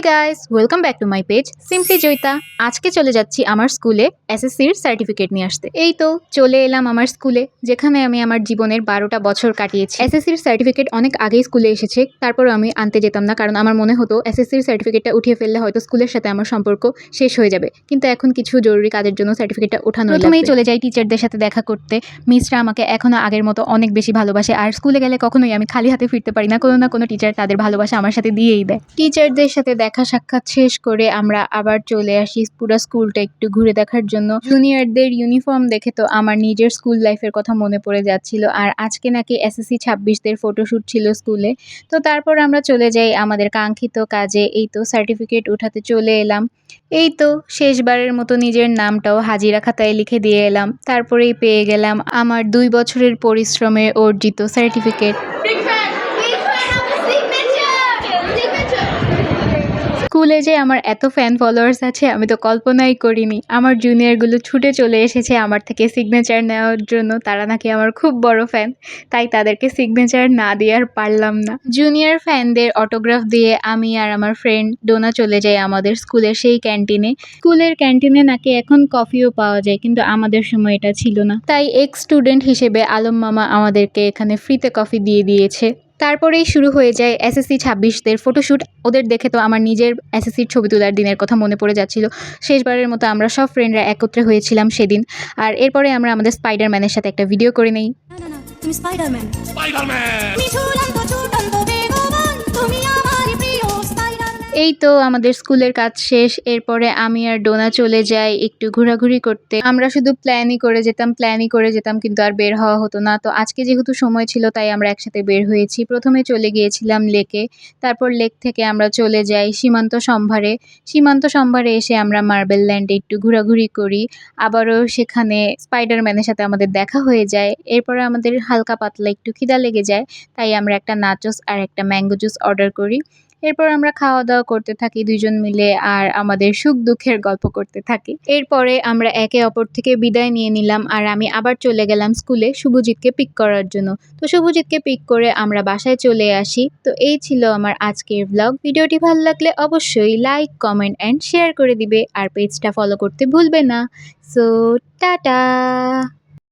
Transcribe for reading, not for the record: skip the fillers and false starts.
Guys, welcome back to my page simply Joyita. আজকে চলে যাচ্ছি আমার স্কুলে এসএসসির সার্টিফিকেট নিয়ে আসতে। এই তো চলে এলাম আমার স্কুলে, যেখানে আমি আমার জীবনের 12টা বছর কাটিয়েছি। এসএসসির সার্টিফিকেট অনেক আগেই স্কুলে এসেছে, তারপর আমি আনতে যেতাম না, কারণ আমার মনে হতো এসএসসির সার্টিফিকেটটা উঠিয়ে ফেললে হয়তো স্কুলের সাথে আমার সম্পর্ক শেষ হয়ে যাবে। কিন্তু এখন কিছু জরুরি কাজের জন্য সার্টিফিকেটটা ওঠানো প্রথমেই চলে যাই টিচারদের সাথে দেখা করতে। মিসরা আমাকে এখনো আগের মতো অনেক বেশি ভালোবাসে, আর স্কুলে গেলে কখনোই আমি খালি হাতে ফিরতে পারি না। কোনো না কোনো টিচার তাদের ভালোবাসা আমার সাথে দিয়েই দেয়। টিচারদের সাথে দেখা সাক্ষাৎ শেষ করে আমরা আবার চলে আসি পুরো স্কুলটা একটু ঘুরে দেখার জন্য। জুনিয়রদের ইউনিফর্ম দেখে তো আমার নিজের স্কুল লাইফের কথা মনে পড়ে যাচ্ছিল। আর আজকে নাকি এসএসসি 26দের ফটোশুট ছিল স্কুলে। তো তারপর আমরা চলে যাই আমাদের কাঙ্ক্ষিত কাজে। এই তো সার্টিফিকেট উঠাতে চলে এলাম। এই তো শেষবারের মতো নিজের নামটাও হাজিরা খাতায় লিখে দিয়ে এলাম। তারপরেই পেয়ে গেলাম আমার 2 বছরের পরিশ্রমে অর্জিত সার্টিফিকেট। স্কুলে যে আমার এত ফ্যান ফলোয়ার্স আছে আমি তো কল্পনাই করিনি। আমার জুনিয়রগুলো ছুটে চলে এসেছে আমার থেকে সিগনেচার নেওয়ার জন্য। তারা নাকি আমার খুব বড় ফ্যান, তাই তাদেরকে সিগনেচার না দিয়ে আর পারলাম না। জুনিয়র ফ্যানদের অটোগ্রাফ দিয়ে আমি আর আমার ফ্রেন্ড ডোনা চলে যাই আমাদের স্কুলের সেই ক্যান্টিনে। স্কুলের ক্যান্টিনে নাকি এখন কফিও পাওয়া যায়, কিন্তু আমাদের সময় এটা ছিল না। তাই এক্স স্টুডেন্ট হিসেবে আলম মামা আমাদেরকে এখানে ফ্রিতে কফি দিয়ে দিয়েছে। তারপরেই শুরু হয়ে যায় এসএসসি 26দের ফটোশ্যুট। ওদের দেখে তো আমার নিজের এসএসসির ছবি তোলার দিনের কথা মনে পড়ে যাচ্ছিল। শেষবারের মতো আমরা সব ফ্রেন্ডরা একত্রে হয়েছিলাম সেদিন। আর এরপরে আমরা আমাদের স্পাইডারম্যানের সাথে একটা ভিডিও করে নেই। তুমি স্পাইডারম্যান। এই তো আমাদের স্কুলের কাজ শেষ। এরপরে আমি আর ডোনা চলে যাই একটু ঘোরাঘুরি করতে। আমরা শুধু প্ল্যানই করে যেতাম, কিন্তু আর বের হওয়া হতো না। তো আজকে যেহেতু সময় ছিল তাই আমরা একসাথে বের হয়েছি। প্রথমে চলে গিয়েছিলাম লেকে, তারপর লেক থেকে আমরা চলে যাই সীমান্ত সম্ভারে এসে আমরা মার্বেল ল্যান্ডে একটু ঘোরাঘুরি করি। আবারও সেখানে স্পাইডারম্যানের সাথে আমাদের দেখা হয়ে যায়। এরপরে আমাদের হালকা পাতলা একটু খিদা লেগে যায়, তাই আমরা একটা নাচোস আর একটা ম্যাঙ্গো জুস অর্ডার করি। এরপর আমরা খাওয়া দাওয়া করতে থাকি দুইজন মিলে, আর আমাদের সুখ দুঃখের গল্প করতে থাকি। এরপরে আমরা একে অপর থেকে বিদায় নিয়ে নিলাম, আর আমি আবার চলে গেলাম স্কুলে শুভজিৎকে পিক করার জন্য। তো শুভজিৎকে পিক করে আমরা বাসায় চলে আসি। তো এই ছিল আমার আজকের ব্লগ। ভিডিওটি ভালো লাগলে অবশ্যই লাইক, কমেন্ট অ্যান্ড শেয়ার করে দিবে, আর পেজটা ফলো করতে ভুলবে না। So tata.